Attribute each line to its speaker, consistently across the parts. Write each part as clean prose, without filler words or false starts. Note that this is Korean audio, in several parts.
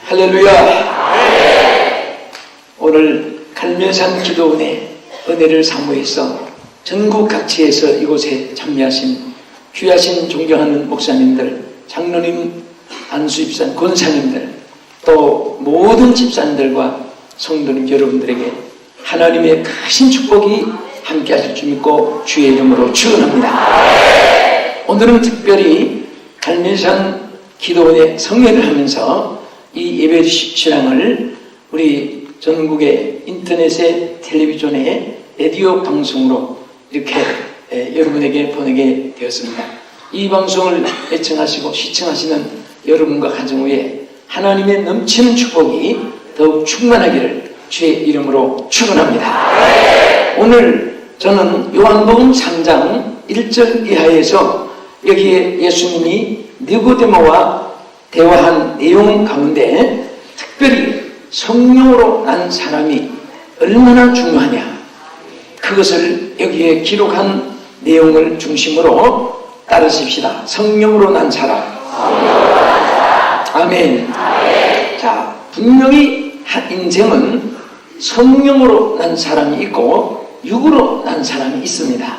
Speaker 1: 할렐루야. 오늘 갈매산 기도원의 은혜를 사모해서 전국 각지에서 이곳에 참여하신 귀하신 존경하는 목사님들, 장로님, 안수집사, 권사님들, 또 모든 집사님들과 성도님 여러분들에게 하나님의 크신 축복이 함께 하실 줄 믿고 주의 이름으로 축원합니다. 오늘은 특별히 갈매산 기도원의 성회를 하면서 이 예배 신앙을 우리 전국의 인터넷에 텔레비전에 라디오 방송으로 이렇게 여러분에게 보내게 되었습니다. 이 방송을 애청하시고 시청하시는 여러분과 가정 위에 하나님의 넘치는 축복이 더욱 충만하기를 주의 이름으로 축원합니다. 오늘 저는 요한복음 3장 1절 이하에서 여기에 예수님이 니고데모와 대화한 내용 가운데 특별히 성령으로 난 사람이 얼마나 중요하냐, 그것을 여기에 기록한 내용을 중심으로 따르십시다. 성령으로 난 사람. 아멘. 자, 분명히 인생은 성령으로 난 사람이 있고 육으로 난 사람이 있습니다.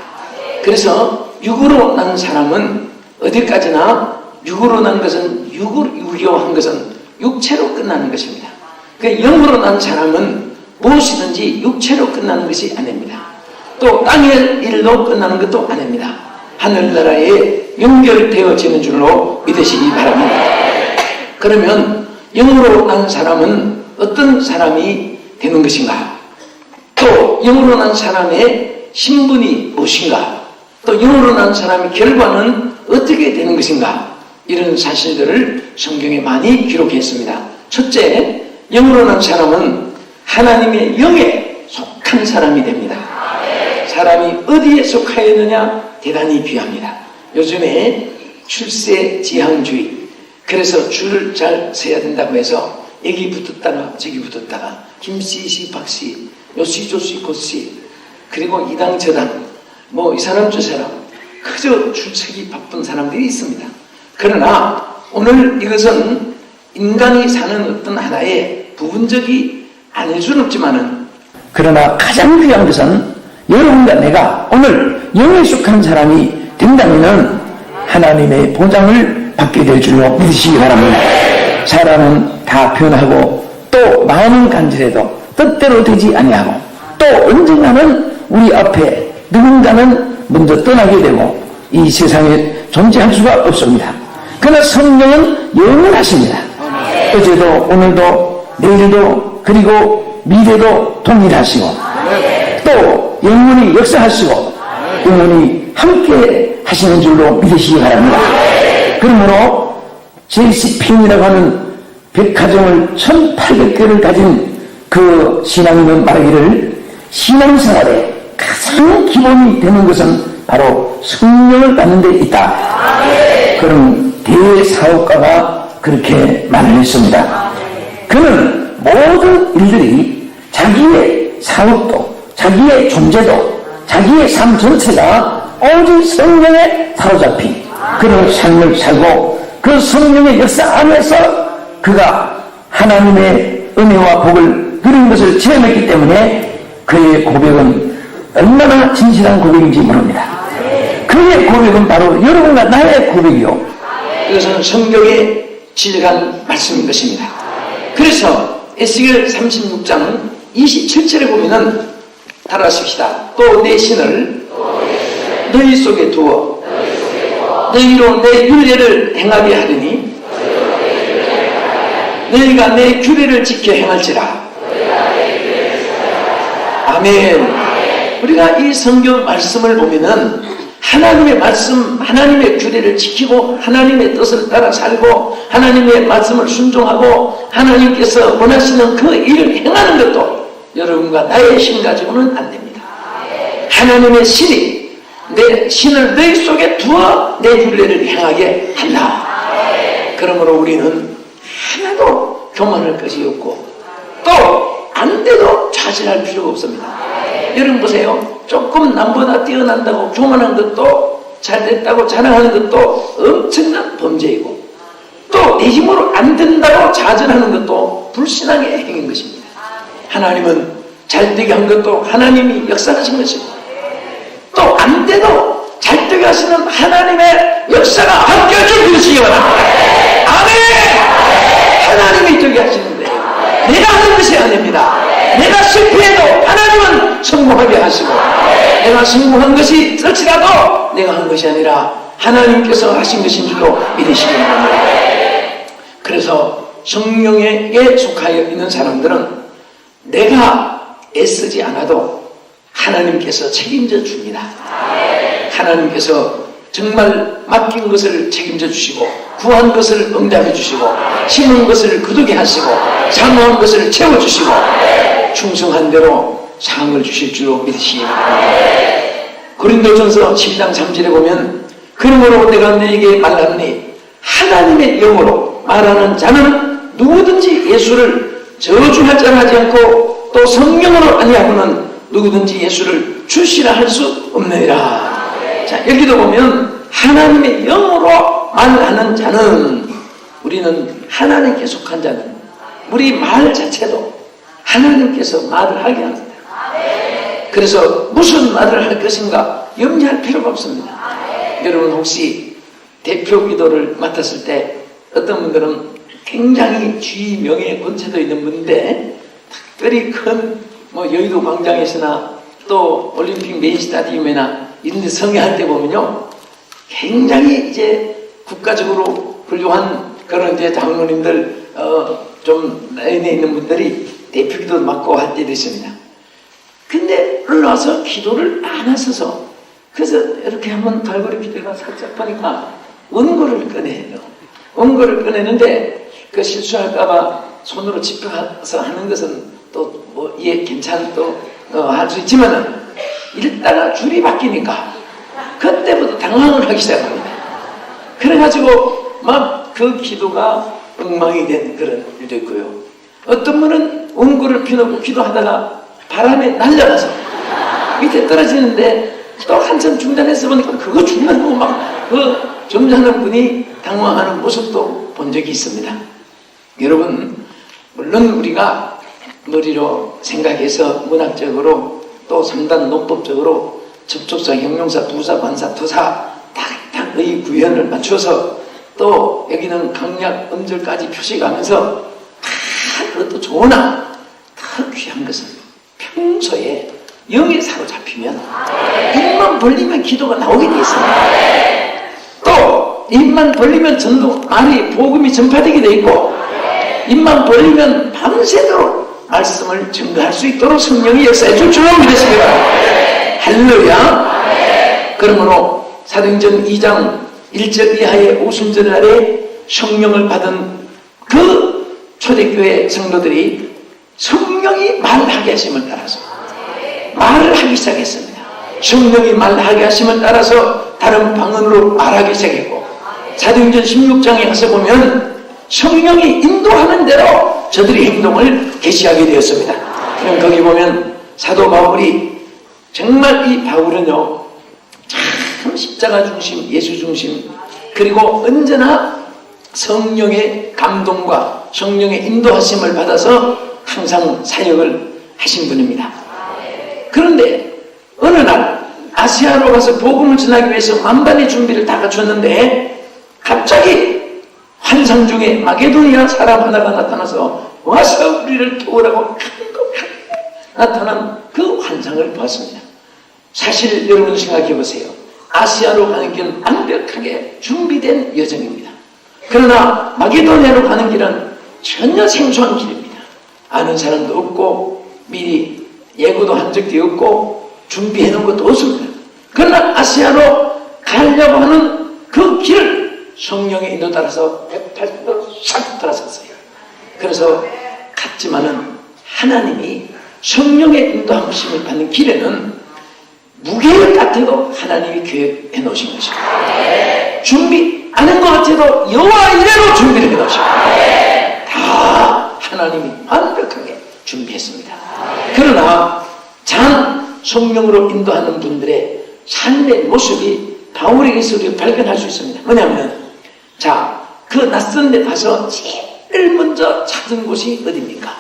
Speaker 1: 그래서 육으로 난 사람은 어디까지나, 육으로 난 것은 유교한 것은 육체로 끝나는 것입니다. 그러니까 영으로 난 사람은 무엇이든지 육체로 끝나는 것이 아닙니다. 또 땅의 일로 끝나는 것도 아닙니다. 하늘나라에 연결되어지는 줄로 믿으시기 바랍니다. 그러면 영으로 난 사람은 어떤 사람이 되는 것인가? 또 영으로 난 사람의 신분이 무엇인가? 또 영으로 난 사람의 결과는 어떻게 되는 것인가? 이런 사실들을 성경에 많이 기록했습니다. 첫째, 영으로 난 사람은 하나님의 영에 속한 사람이 됩니다. 사람이 어디에 속하였느냐 대단히 귀합니다. 요즘에 출세지향주의, 그래서 줄을 잘 서야 된다고 해서 여기 붙었다가 저기 붙었다가 김씨, 박씨, 요씨, 조씨, 고씨, 그리고 이당 저당, 뭐 이 사람 저 사람, 그저 줄서기 바쁜 사람들이 있습니다. 그러나 오늘 이것은 인간이 사는 어떤 하나의 부분적이 아닐 수는 없지만은, 그러나 가장 귀한 것은 여러분과 내가 오늘 영에 속한 사람이 된다면 하나님의 보장을 받게 될 줄로 믿으시기 바랍니다. 사람은 다 변하고 또 마음은 간절해도 뜻대로 되지 아니하고 또 언젠가는 우리 앞에 누군가는 먼저 떠나게 되고 이 세상에 존재할 수가 없습니다. 그러나 성령은 영원하십니다. 어제도 오늘도 내일도 그리고 미래도 동일하시고 또 영원히 역사하시고 영원히 함께 하시는 줄로 믿으시기 바랍니다. 그러므로 JCPN이라고 하는 백화점을 1800개를 가진 그 신앙인은 말하기를 신앙생활에 가장 기본이 되는 것은 바로 성령을 받는 데 있다. 그런 대사업가가 그렇게 말을 했습니다. 그는 모든 일들이 자기의 사업도 자기의 존재도 자기의 삶 전체가 오직 성령에 사로잡힌 그런 삶을 살고 그 성령의 역사 안에서 그가 하나님의 은혜와 복을 누린 것을 체험했기 때문에 그의 고백은 얼마나 진실한 고백인지 모릅니다. 그의 고백은 바로 여러분과 나의 고백이요, 이것은 성경의 진리한 말씀인 것입니다. 그래서 에스겔 36장 27절에 보면은 따라하십시다. 또 내 신을 너희 속에 두어 너희로 내 율례를 행하게 하리니 너희가 내 규례를 지켜 행할지라. 아멘. 우리가 이 성경 말씀을 보면은 하나님의 말씀, 하나님의 규례를 지키고 하나님의 뜻을 따라 살고 하나님의 말씀을 순종하고 하나님께서 원하시는 그 일을 행하는 것도 여러분과 나의 신 가지고는 안 됩니다. 하나님의 신이 내 신을 너희 속에 두어 내 율례를 행하게 한다. 그러므로 우리는 하나도 교만할 것이 없고 또 안 돼도 좌절할 필요가 없습니다. 여러분 보세요. 조금 남보다 뛰어난다고 교만한 것도, 잘됐다고 자랑하는 것도 엄청난 범죄이고 또 내 힘으로 안 된다고 좌절하는 것도 불신앙의 행위인 것입니다. 하나님은 잘 되게 한 것도 하나님이 역사하신 것이고, 또 안 돼도 잘 되게 하시는 하나님의 역사가 함께 해주시기 바랍니다. 아멘! 하나님이 되게 하시는데 내가 하는 것이 아닙니다. 내가 실패해도 하나님은 성공하게 하시고, 내가 성공한 것이 있을지라도 내가 한 것이 아니라 하나님께서 하신 것인 줄로 믿으시기 바랍니다. 그래서 성령에게 속하여 있는 사람들은 내가 애쓰지 않아도 하나님께서 책임져 줍니다. 하나님께서 정말 맡긴 것을 책임져 주시고, 구한 것을 응답해 주시고, 심은 것을 거두게 하시고, 사모한 것을 채워 주시고, 충성한 대로 상을 주실 줄로 믿으시기 바랍니다. 고린도전서 12장 3절에 보면, 그러므로 내가 너에게 말하노니 하나님의 영으로 말하는 자는 누구든지 예수를 저주할 자를 하지 않고 또 성령으로 아니하고는 누구든지 예수를 주시라 할 수 없느니라. 자, 여기도 보면 하나님의 영으로 말하는 자는, 우리는 하나님께 속한 자는 우리 말 자체도 하나님께서 말을 하게 합니다. 그래서 무슨 말을 할 것인가 염려할 필요가 없습니다. 여러분 혹시 대표 기도를 맡았을 때 어떤 분들은 굉장히 주의 명예 권세도 있는 분인데 특별히 큰 여의도 광장에서나 또 올림픽 메인 스타디움이나 이런 데 성회할 때 보면요, 굉장히 이제 국가적으로 훌륭한 그런 이제 장로님들 좀 라인에 있는 분들이 대표 기도 맡고 할 때도 있습니다. 근데 올라와서 기도를 안 하셔서, 그래서 이렇게 한번 달고리 기도가 살짝 보니까 원고를 꺼내요. 원고를 꺼내는데 그 실수할까봐 손으로 짚어서 하는 것은 또 이해 괜찮 또 할 수 있지만은, 읽다가 줄이 바뀌니까 그때부터 당황을 하기 시작합니다. 그래가지고 막 그 기도가 엉망이 된 그런 일도 있고요. 어떤 분은 원고를 펴놓고 기도하다가 바람에 날려가서 밑에 떨어지는데 또 한참 중단해서 보니까 그거 중단하고 막 그 점잖은 분이 당황하는 모습도 본 적이 있습니다. 여러분, 물론 우리가 머리로 생각해서 문학적으로 또 3단 논법적으로 접촉사, 형용사, 부사, 관사, 투사 딱딱의 구현을 맞춰서 또 여기는 강약, 음절까지 표시가면서 다 그것도 좋으나 더 귀한 것은 평소에 영에 사로잡히면 입만 벌리면 기도가 나오게 돼 있습니다. 또 입만 벌리면 전도, 말이 복음이 전파되게 돼 있고, 입만 벌리면 밤새도록 말씀을 증거할 수 있도록 성령이 역사해 줄 줄로 믿으시기 바랍니다. 할렐루야. 그러므로 사도행전 2장 1절 이하의 오순절 날에 성령을 받은 그 초대교회 성도들이 성령이 말하게 하심을 따라서 말을 하기 시작했습니다. 성령이 말하게 하심을 따라서 다른 방언으로 말하기 시작했고, 사도행전 16장에 가서 보면 성령이 인도하는 대로 저들이 행동을 개시하게 되었습니다. 그럼 거기 보면 사도 바울이, 정말 이 바울은요 참 십자가 중심, 예수 중심, 그리고 언제나 성령의 감동과 성령의 인도하심을 받아서 항상 사역을 하신 분입니다. 그런데 어느 날 아시아로 가서 복음을 전하기 위해서 만반의 준비를 다 갖췄는데 갑자기 환상 중에 마게도니아 사람 하나가 나타나서 와서 우리를 도우라고 나타난 그 환상을 보았습니다. 사실 여러분 생각해 보세요. 아시아로 가는 길은 완벽하게 준비된 여정입니다. 그러나 마게도니아로 가는 길은 전혀 생소한 길입니다. 아는 사람도 없고 미리 예고도 한 적도 없고 준비해 놓은 것도 없습니다. 그러나 아시아로 가려고 하는 그 길을 성령의 인도 따라서 180도로 싹 돌아섰어요. 그래서 갔지만은 하나님이 성령의 인도하심을 받는 길에는 무계획 같아도 하나님이 계획해 놓으신 것입니다. 준비 안 한 것 같아도 여호와 이래로 준비를 해 놓으십니다. 다 하나님이 완벽하게 준비했습니다. 그러나 장 성령으로 인도하는 분들의 삶의 모습이 바울에게서 우리가 발견할 수 있습니다. 뭐냐면, 자, 그 낯선 데 가서 제일 제일 먼저 찾은 곳이 어디입니까?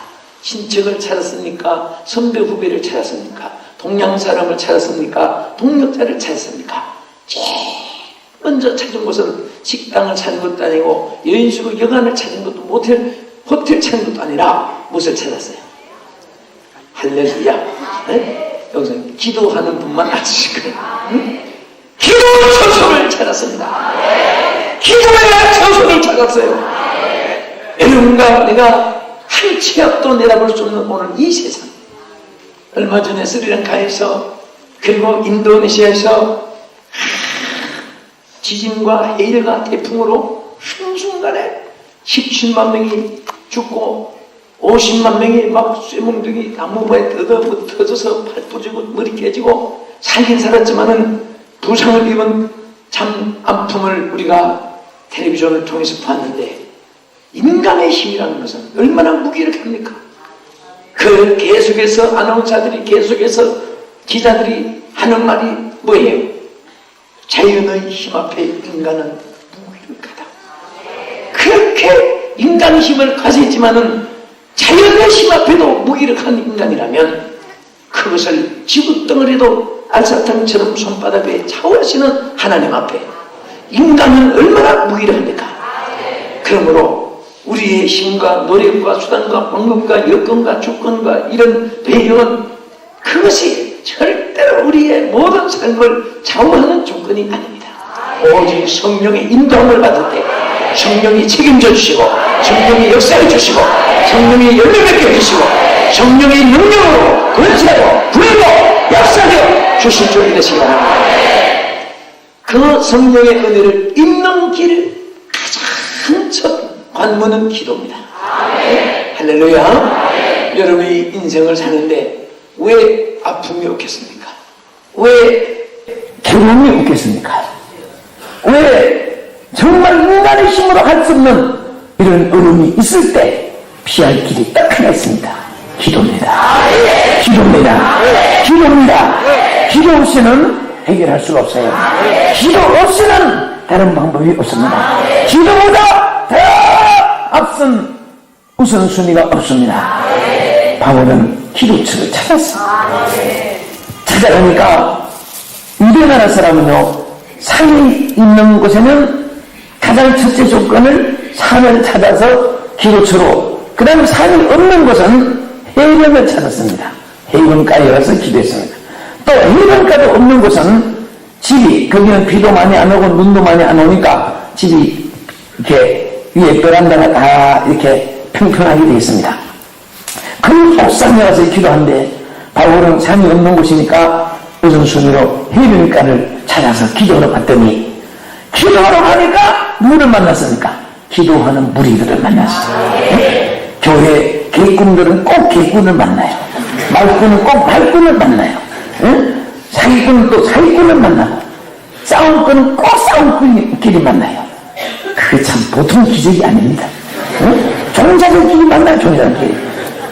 Speaker 1: 친척을 찾았습니까? 선배 후배를 찾았습니까? 동양 사람을 찾았습니까? 동역자를 찾았습니까? 제일 먼저 찾은 곳은 식당을 찾은 것도 아니고 여인숙을 여관을 찾은 것도 호텔 찾은 것도 아니라 무엇을 찾았어요? 할렐루야. 네? 여기서 기도하는 분만 찾으실 거예요. 응? 기도 처소를 찾았습니다. 기도의 처소를 찾았어요. 여러분과 내가 한 치 앞도 내다볼 수 없는 오늘 이 세상, 얼마 전에 스리랑카에서 그리고 인도네시아에서 지진과 해일과 태풍으로 한순간에 17만 명이 죽고 50만 명이 막 쇠뭉둥이 나무에 터져서 팔 부러지고 머리 깨지고 살긴 살았지만은 부상을 입은 참 아픔을 우리가 텔레비전을 통해서 봤는데, 인간의 힘이라는 것은 얼마나 무기력합니까? 그 계속해서 아나운서들이 계속해서 기자들이 하는 말이 뭐예요? 자연의 힘 앞에 인간은 무기력하다. 그렇게 인간의 힘을 가졌지만은 자연의 힘 앞에도 무기력한 인간이라면 그것을 지구덩어리도 알사탕처럼 손바닥에 차오르시는 하나님 앞에 인간은 얼마나 무기력합니까? 그러므로 우리의 힘과 노력과 수단과 방법과 여건과 조건과 이런 배경은 그것이 절대로 우리의 모든 삶을 좌우하는 조건이 아닙니다. 오직 성령의 인도함을 받을 때 성령이 책임져 주시고, 성령이 역사해 주시고, 성령이 열매 맺게 해주시고, 성령의 능력으로 권세로 불로 역사되어 주실 줄 믿으시기 바랍니다. 그 성령의 은혜를 입는 길 가장 첫 관문은 기도입니다. 할렐루야. 여러분이 인생을 사는데 왜 아픔이 없겠습니까? 왜 괴로움이 없겠습니까? 왜 정말 인간의 힘으로 할 수 없는 이런 어려움이 있을 때 피할 길이 딱 하나 있습니다. 기도입니다. 기도입니다. 기도입니다. 기도 없이는 해결할 수가 없어요. 기도 없이는 다른 방법이 없습니다. 기도보다 더 앞선 우선순위가 없습니다. 바울은 기도처를 찾았습니다. 찾아가니까 유대나라 사람은요, 산이 있는 곳에는 가장 첫째 조건을 산을 찾아서 기도처로, 그 다음에 산이 없는 곳은 해변을 찾았습니다. 해변가에 가서 기도했습니다. 또 해변가도 없는 곳은 집이, 거기는 비도 많이 안 오고 눈도 많이 안 오니까 집이 이렇게 위에 베란다가 다 이렇게 평평하게 되어 있습니다. 그 옥상에 가서 기도하는데 바울은 산이 없는 곳이니까 우선순위로 해변가를 찾아서 기도하러 갔더니, 기도하러 가니까 누구를 만났습니까? 기도하는 무리들을 만났어요. 네? 교회 개꾼들은 꼭 개꾼을 만나요. 말꾼은 꼭 말꾼을 만나요. 네? 사기꾼은 또 사기꾼을 만나고, 싸움꾼은 꼭 싸움꾼끼리 만나요. 그게 참 보통 기적이 아닙니다. 네? 종자들끼리 만나요, 종자들끼리.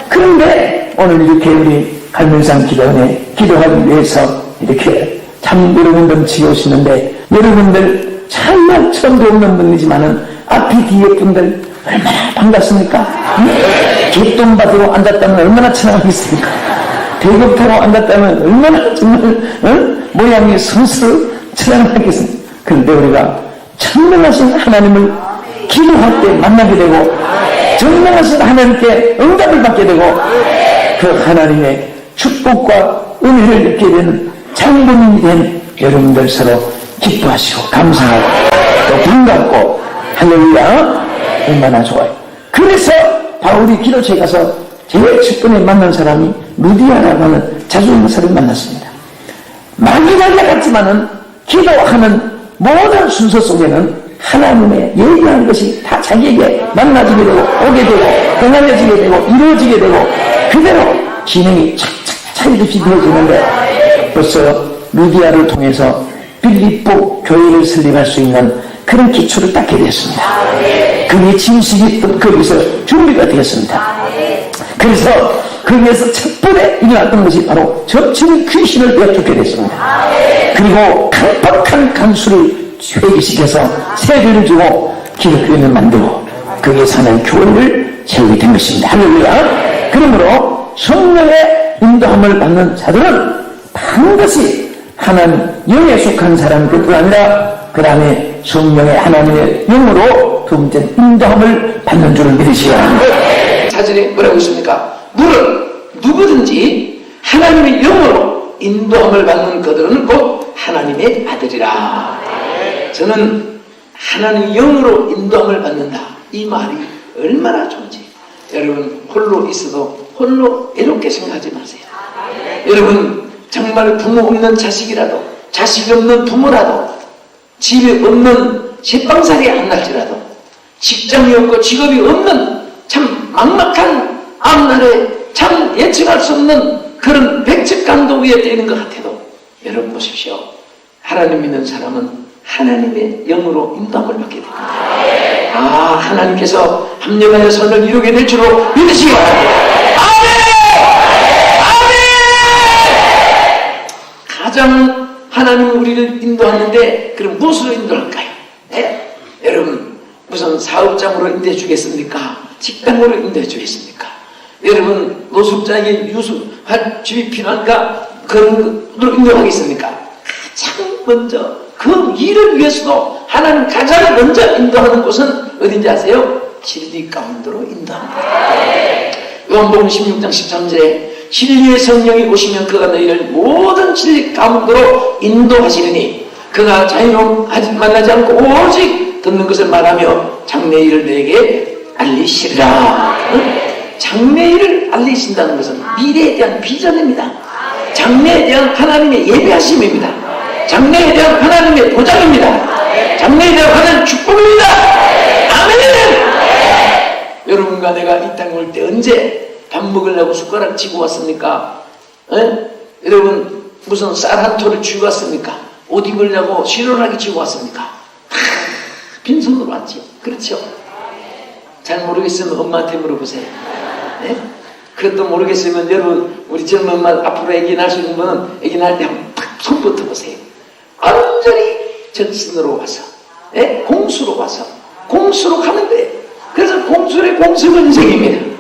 Speaker 1: 그런데 오늘 이렇게 우리 갈면상 기도원에 기도하기 위해서 이렇게 참 여러분들 넘치게 오시는데, 여러분들 정말 처음도 없는 분이지만은 앞이 뒤에 분들 얼마나 반갑습니까? 객돈 받으러 앉았다면 얼마나 찬양하겠습니까? 대급타로 앉았다면 얼마나 정말 모양이 선수로 찬양하겠습니까? 그런데 우리가 천명하신 하나님을 기도할 때 만나게 되고, 전능하신 하나님께 응답을 받게 되고, 그 하나님의 축복과 은혜를 얻게 되는 장본인이 된 여러분들 서로 기뻐하시고 감사하고 또 반갑고, 할렐루야, 얼마나 좋아요. 그래서 바울이 기도처에 가서 제일 첫 번에 만난 사람이 루디아라고 하는 자주있는 사람을 만났습니다. 마귀자기가 같지만은 기도하는 모든 순서 속에는 하나님의 얘기하는 것이 다 자기에게 만나지게 되고 오게 되고 동안해지게 되고 이루어지게 되고 그대로 진행이 차이없이 되어지는데, 벌써 루디아를 통해서 빌립보 교회를 설립할 수 있는 그런 기초를 닦게 되었습니다. 그의 진식이 거기서 준비가 되었습니다. 그래서 거기에서 첫 번에 일어났던 것이 바로 접치는 귀신을 내쫓게 됐습니다. 그리고 강박한 간수를 회개시켜서 세례를 주고 기독교인을 만들고,
Speaker 2: 거기에 사는 교회를 세우게 된 것입니다. 할렐루야. 그러므로 성령의 인도함을 받는 자들은 반드시 하나님 영에 속한 사람뿐 아니라 그 다음에 성령의 하나님의 영으로 두 번째 인도함을 받는 줄을 믿으시기 바랍니다.
Speaker 1: 사전에 뭐라고 있습니까? 물은 누구든지 하나님의 영으로 인도함을 받는 그들은 곧 하나님의 아들이라. 저는 하나님의 영으로 인도함을 받는다, 이 말이 얼마나 좋은지. 여러분 홀로 있어도 홀로 외롭게 생각하지 마세요. 여러분 정말 부모 없는 자식이라도, 자식이 없는 부모라도, 집에 없는 제빵살이 안 날지라도, 직장이 없고 직업이 없는 참 막막한 앞날에 참 예측할 수 없는 그런 백척강도 위에 떠있는 것 같아도, 여러분 보십시오. 하나님 믿는 사람은 하나님의 영으로 인도함을 받게 됩니다. 아, 하나님께서 합력하여 선을 이루게 될 줄로 믿으시기 바랍니다. 아멘! 가장 하나님은 우리를 인도하는데, 그럼 무엇으로 인도할까요? 네? 여러분 무슨 사업장으로 인도해 주겠습니까? 직장으로 인도해 주겠습니까? 여러분 노숙자에게 유수할 집이 필요한가? 그런 걸로 인도하겠습니까? 가장 먼저 그 일을 위해서도 하나님 가장 먼저 인도하는 곳은 어딘지 아세요? 진리 가운데로 인도합니다. 요한복음 16장 13절에 진리의 성령이 오시면 그가 너희를 모든 진리 가운데로 인도하시리니 그가 자유로 만나지 않고 오직 듣는 것을 말하며 장래일을 너에게 알리시리라. 장래일을 알리신다는 것은 미래에 대한 비전입니다. 장래에 대한 하나님의 예배하심입니다. 장래에 대한 하나님의 보장입니다. 장래에 대한 하나님의 축복입니다. 아멘! 여러분과 내가 이 땅에 올 때 언제 밥 먹으려고 숟가락 쥐고 왔습니까? 여러분 무슨 쌀 한 톨을 쥐고 왔습니까? 옷 입으려고 시원하게 쥐고 왔습니까? 빈손으로 왔지. 그렇죠? 잘 모르겠으면 엄마한테 물어보세요. 네? 그것도 모르겠으면 여러분 우리 젊은 엄마 앞으로 애기 낳을 수 있는 분은 애기 낳을 때 한번 탁 손부터 보세요. 완전히 정신으로 와서, 네? 공수로 와서 공수로 가는 거예요. 그래서 공수의 공수가 인생입니다.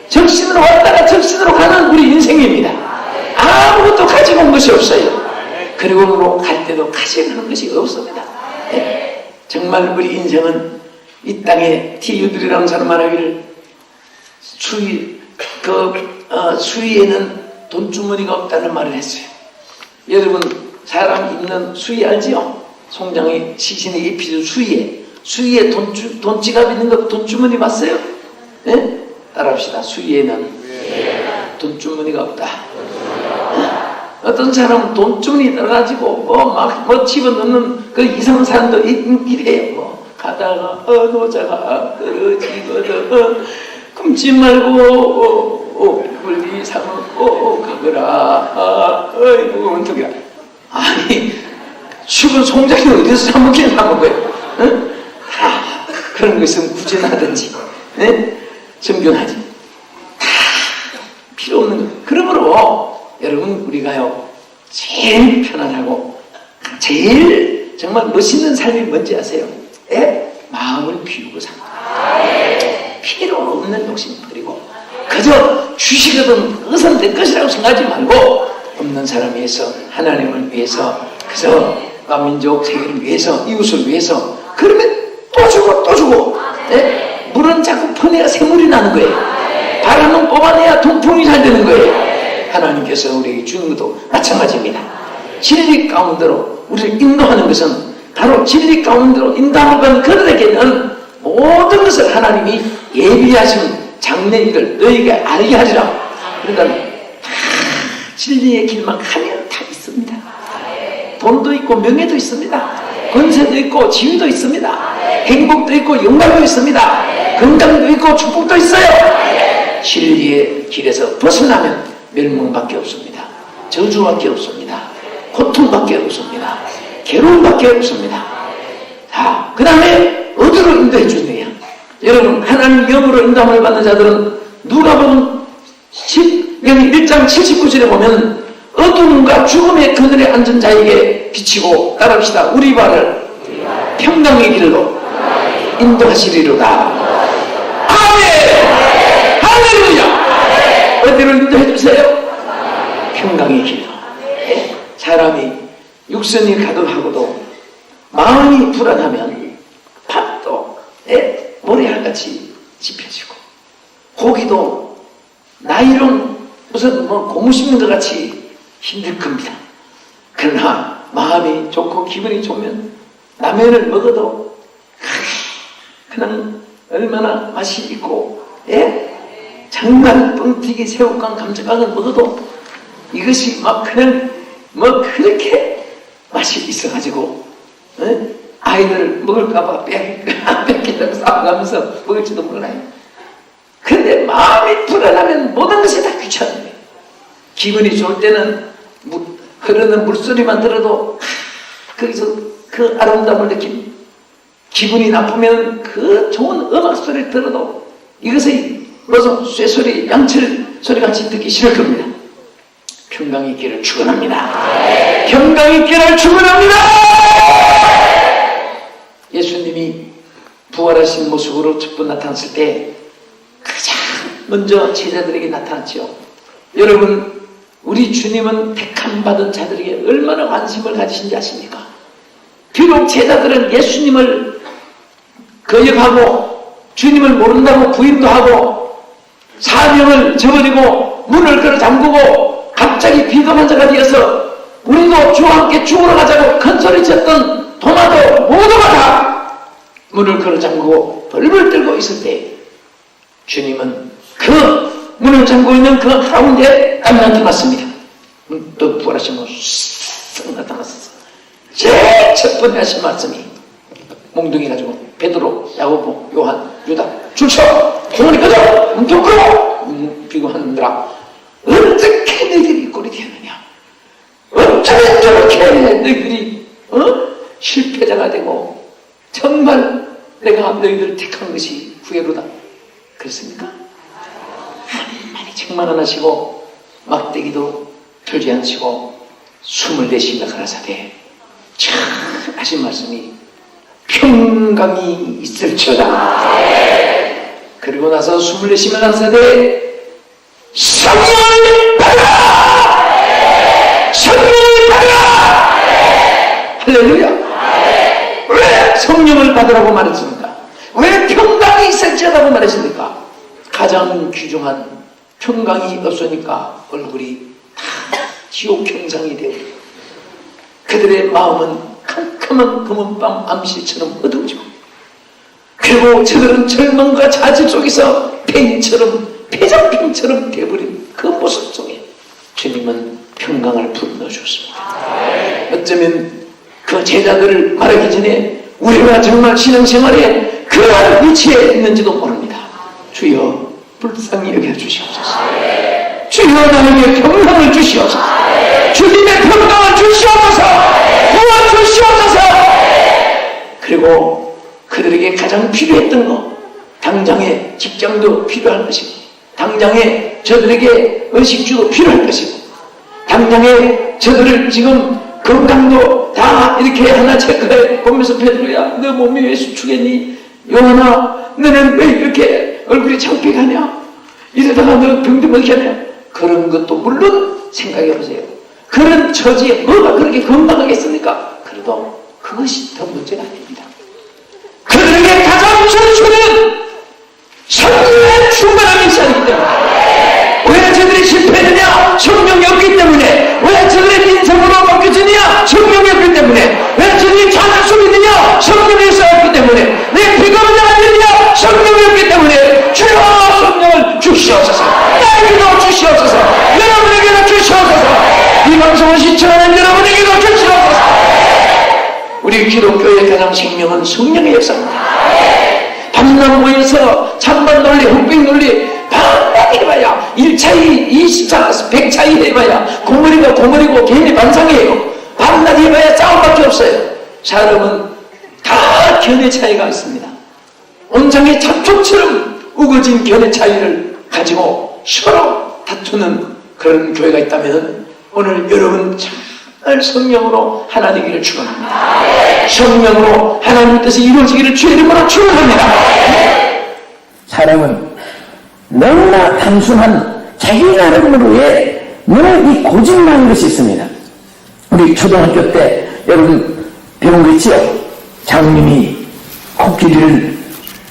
Speaker 1: 정신으로 왔다가 정신으로 가는 우리 인생입니다. 아무것도 가지고 온 것이 없어요. 그리고 갈 때도 가져가는 것이 없습니다. 네? 정말 우리 인생은 이 땅에 티유들이라는 사람 말하기를 수위에는 돈주머니가 없다는 말을 했어요. 여러분 사람 있는 수위 알지요? 송장의 시신의 입히는 수위에 돈지갑 있는 거 돈주머니 봤어요? 네? 따라합시다. 수위에는 돈주머니가 없다. 어떤 사람은 돈주머니 들어가지고 뭐 집어넣는 그 이상한 사람도 이래요. 가다가 노자가 떨어지거든 금지 말고 물리 삼고 가거라. 어이구 어떡이야. 아니 죽은 송장이 어디서 사먹긴 사먹어요. 응? 그런 거 있으면 구제하든지 정견하지. 다 필요 없는 거. 그러므로 여러분 우리가요 제일 편안하고 제일 정말 멋있는 삶이 뭔지 아세요? 마음을 비우고 삽니다. 필요 없는 욕심 버리고 그저 주시거든 그것은 내 것이라고 생각하지 말고 없는 사람을 위해서, 하나님을 위해서, 그저 민족 세계를 위해서, 이웃을 위해서, 그러면 또 주고 또 주고. 물은 자꾸 퍼내야 샘물이 나는 거예요. 바람은 뽑아내야 동풍이 잘 되는 거예요. 하나님께서 우리에게 주는 것도 마찬가지입니다. 진리 가운데로 우리를 인도하는 것은 바로 진리 가운데로 인도함을 받는 그들에게는 모든 것을 하나님이 예비하신 장래일을 너희에게 알게 하리라. 그러니까 다 진리의 길만 가면 다 있습니다. 돈도 있고 명예도 있습니다. 권세도 있고 지위도 있습니다. 행복도 있고 영광도 있습니다. 건강도 있고 축복도 있어요. 진리의 길에서 벗어나면 멸망밖에 없습니다. 저주밖에 없습니다. 고통밖에 없습니다. 괴로움밖에 없습니다. 자, 그 다음에 어디로 인도해 주느냐? 여러분 하나님 영으로 인도함을 받는 자들은 누가복음 1장 79절에 보면 어둠과 죽음의 그늘에 앉은 자에게 비치고 따라합시다. 우리 발을 평강의 길로 인도하시리로다. 아멘. 할렐루야. 어디를 인도해 주세요? 평강의 길로. 사람이 육선이 가득하고도 마음이 불안하면 밥도 모래알같이 짚혀지고 고기도 나이론 무슨 고무 씹는 것 같이 힘들 겁니다. 그러나 마음이 좋고 기분이 좋으면 라면을 먹어도 그냥 얼마나 맛이 있고 장난 뻥튀기 새우깡 감자깡을 먹어도 이것이 막 그냥 뭐 그렇게 맛이 있어가지고 아이들 먹을까봐 뺏기려고 싸워가면서 먹을지도 몰라요. 근데 마음이 불안하면 모든 것이 다 귀찮아요. 기분이 좋을 때는 흐르는 물소리만 들어도 거기서 그 아름다움을 느낍니다. 기분이 나쁘면 그 좋은 음악 소리를 들어도 이것의 무슨 쇠소리, 양철 소리 같이 듣기 싫을 겁니다. 평강의 길을 축원합니다. 평강의 길을 축원합니다. 예수님이 부활하신 모습으로 첫 번 나타났을 때 가장 먼저 제자들에게 나타났죠. 여러분, 우리 주님은 택함 받은 자들에게 얼마나 관심을 가지신지 아십니까? 비록 제자들은 예수님을 거역하고 주님을 모른다고 부인도 하고 사명을 저버리고 문을 걸어 잠그고 갑자기 비도만자가 되어서 우리도 주와 함께 죽으러 가자고 큰소리 쳤던 도마도 모두가 다 문을 걸어 잠그고 벌벌 떨고 있을 때 주님은 그 문을 잠그고 있는 그 가운데 딱 나타났습니다. 또 부활하시면 쓱 나타났었어요. 제일 첫 번째 하신 말씀이 몽둥이 가지고 베드로, 야고보, 요한, 유다 줄서 공원에 가자 문도 끌어 비고 하느라 어떻게 너희들이 꼴이 되느냐, 어쩌면 저렇게 너희들이 실패자가 되고 정말 내가 너희들을 택한 것이 후회로다 그렇습니까? 한마디 책만 안 하시고 막대기도 털지 않으시고 숨을 내쉬며 가라사대 참 하신 말씀이 평강이 있을지어다. 그리고 나서 숨을 내쉬며 가라사대 성령을 받아라! 성령을 받아라! 할렐루야! 왜 성령을 받으라고 말했습니까? 왜 평강이 있을지어다고 말했습니까? 가장 귀중한 평강이 없으니까 얼굴이 다 지옥 형상이 되고 그들의 마음은 캄캄한 검은밤 암시처럼 어두워지고 그리고 저들은 절망과 자질 속에서 폐장병처럼 되어버린 그 모습 속에 주님은 평강을 불어넣어주었습니다. 어쩌면 그 제자들을 말하기 전에 우리가 정말 신앙생활에 그러한 위치에 있는지도 모릅니다. 주여 불쌍히 여겨주시옵소서. 주여 나에게 평강을 주시옵소서. 주님의 평강을 주시옵소서. 도와주시옵소서. 그리고 그들에게 가장 필요했던 것, 당장의 직장도 필요할 것이고 당장에 저들에게 의식주도 필요할 것이고 당장에 저들을 지금 건강도 다 이렇게 하나 체크해 보면서 베드로야 너 몸이 왜 수축했니? 요한아 너는 왜 이렇게 얼굴이 창백하냐? 이러다가 너 병좀 어떻게 하냐? 그런 것도 물론 생각해보세요. 그런 처지에 뭐가 그렇게 건강하겠습니까? 그래도 그것이 더 문제가 아닙니다. 그들에게 가장 우선순위는 성령의 충만함이 있어야 하기 때문에 왜 저들이 실패했느냐? 성령이 없기 때문에. 왜 저들의 인성으로 바뀌어지느냐? 성령이 없기 때문에. 왜 저들이 찬양 소리느냐? 성령이 있었기 때문에. 내 비거리가 안 되느냐? 성령이 없기 때문에. 주여 성령을 주시옵소서. 나에게도 주시옵소서. 여러분에게도 주시옵소서. 이 방송을 시청하는 여러분에게도 주시옵소서. 우리 기독교의 가장 생명은 성령의 역사입니다. 밤낮 모여서 찬반 논리, 흑백 논리 밤낮 해봐야 1차이 20차, 100차이 해봐야 고물이가 고물이고 개인이 반상이에요. 밤낮 해봐야 싸움밖에 없어요. 사람은 다 견해 차이가 있습니다. 온장의 잡초처럼 우거진 견해 차이를 가지고 서로 다투는 그런 교회가 있다면 오늘 여러분 잘 성령으로 하나 되기를 축원합니다. 성령으로 하나님의 뜻이 이루어지기를 주의 이름으로 축원합니다.
Speaker 2: 사람은 너무나 단순한 자기 나름으로의 너무 이 고집만인 것이 있습니다. 우리 초등학교 때 여러분 배운 거 있지요? 장님이 코끼리를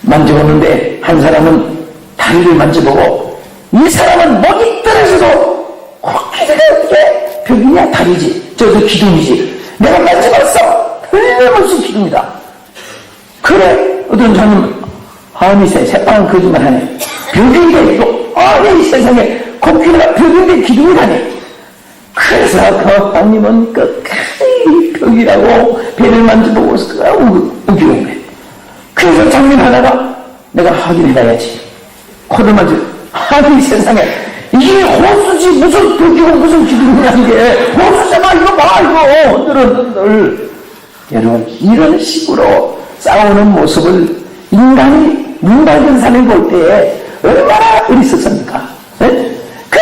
Speaker 2: 만져보는데 한 사람은 다리를 만져보고 이 사람은 목이 떨어져도 코끼리가 어떻게 벽이냐 다리지 저도 기둥이지 내가 만져봤어 틀림없이 기둥이다. 그래 어떤 장님은 아니 새빨간 거짓말 하네 벽인데 이거 아니 세상에 코끼리가 벽인데 기둥이라니. 그래서 그 장님은 끝까지 벽이라고 배를 만져보고 우기는 거예요. 그래서 장님 하나가 내가 확인해봐야지 코를 만져 아니 세상에 이게 호수지 무슨 벽이고 무슨 기둥이냐는 게 호수잖아 이거 봐 이거 흔들흔들. 여러분 이런 식으로 싸우는 모습을 인간이 눈 밝은 사람이 볼 때에 얼마나 어리석습니까? 그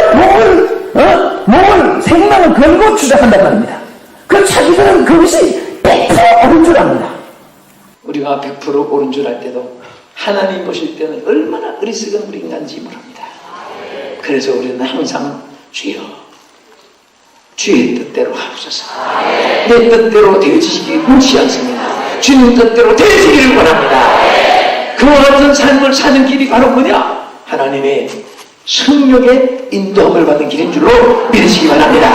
Speaker 2: 몸을 생명을 걸고 주장한단 말입니다. 그 자기들은 그것이 100% 옳은 줄 압니다.
Speaker 1: 우리가 100% 옳은 줄 알 때도 하나님 보실 때는 얼마나 어리석은 우리 인간인지 모릅니다. 그래서 우리는 항상 주여 주의 뜻대로 하옵소서. 내 뜻대로 되어지시기 원치 않습니다. 주님 뜻대로 되어지기를 원합니다. 그와 같은 삶을 사는 길이 바로 뭐냐? 하나님의 성령의 인도함을 받는 길인 줄로 믿으시기 바랍니다.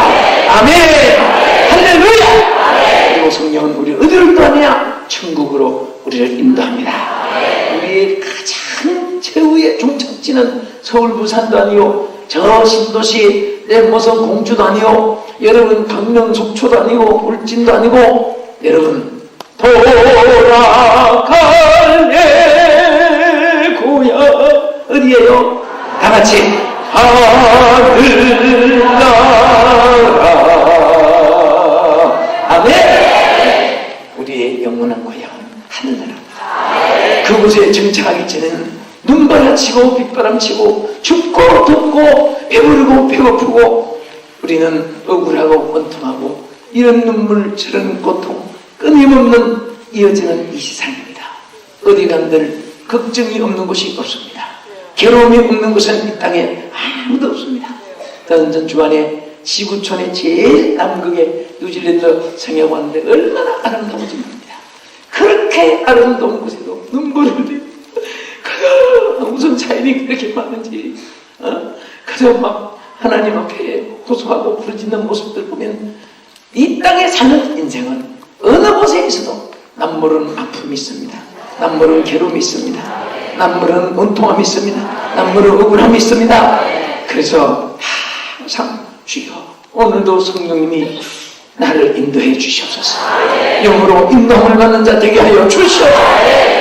Speaker 1: 아멘! 할렐루야! 그리고 성령은 우리 어디로 인도하느냐? 천국으로 우리를 인도합니다. 우리의 가장 최후의 종착지는 서울 부산도 아니요 저 신도시 내 무슨 공주도 아니요 여러분 강릉 속초도 아니고 울진도 아니고 여러분 돌아갈 내 고향 어디예요? 다같이 하늘나라. 아멘. 우리의 영원한 고향은 하늘나라입니다. 그곳에 정착하기 전에는 눈바라치고 빗바람치고 춥고 덥고 배부르고 배고프고 우리는 억울하고 원통하고 이런 눈물 저런 고통 끊임없는 이어지는 이 세상입니다. 어디 간들 걱정이 없는 곳이 없습니다. 괴로움이 없는 곳은 이 땅에 아무도 없습니다. 저는 전주반에 지구촌의 제일 남극에 뉴질랜드 성에 왔는데 얼마나 아름다운지 모릅니다. 그렇게 아름다운 곳에도 눈물을 흘리고 무슨 차이니 그렇게 많은지 그저 막 하나님 앞에 호소하고 부르짖는 모습들 보면 이 땅에 사는 인생은 어느 곳에 있어도 남모르는 아픔이 있습니다. 남모르는 괴로움이 있습니다. 남모르는 원통함이 있습니다. 남모르는 억울함이 있습니다. 그래서 항상 주여 오늘도 성령님이 나를 인도해 주시옵소서. 영으로 인도함을 받는 자 되게 하여 주시옵소서.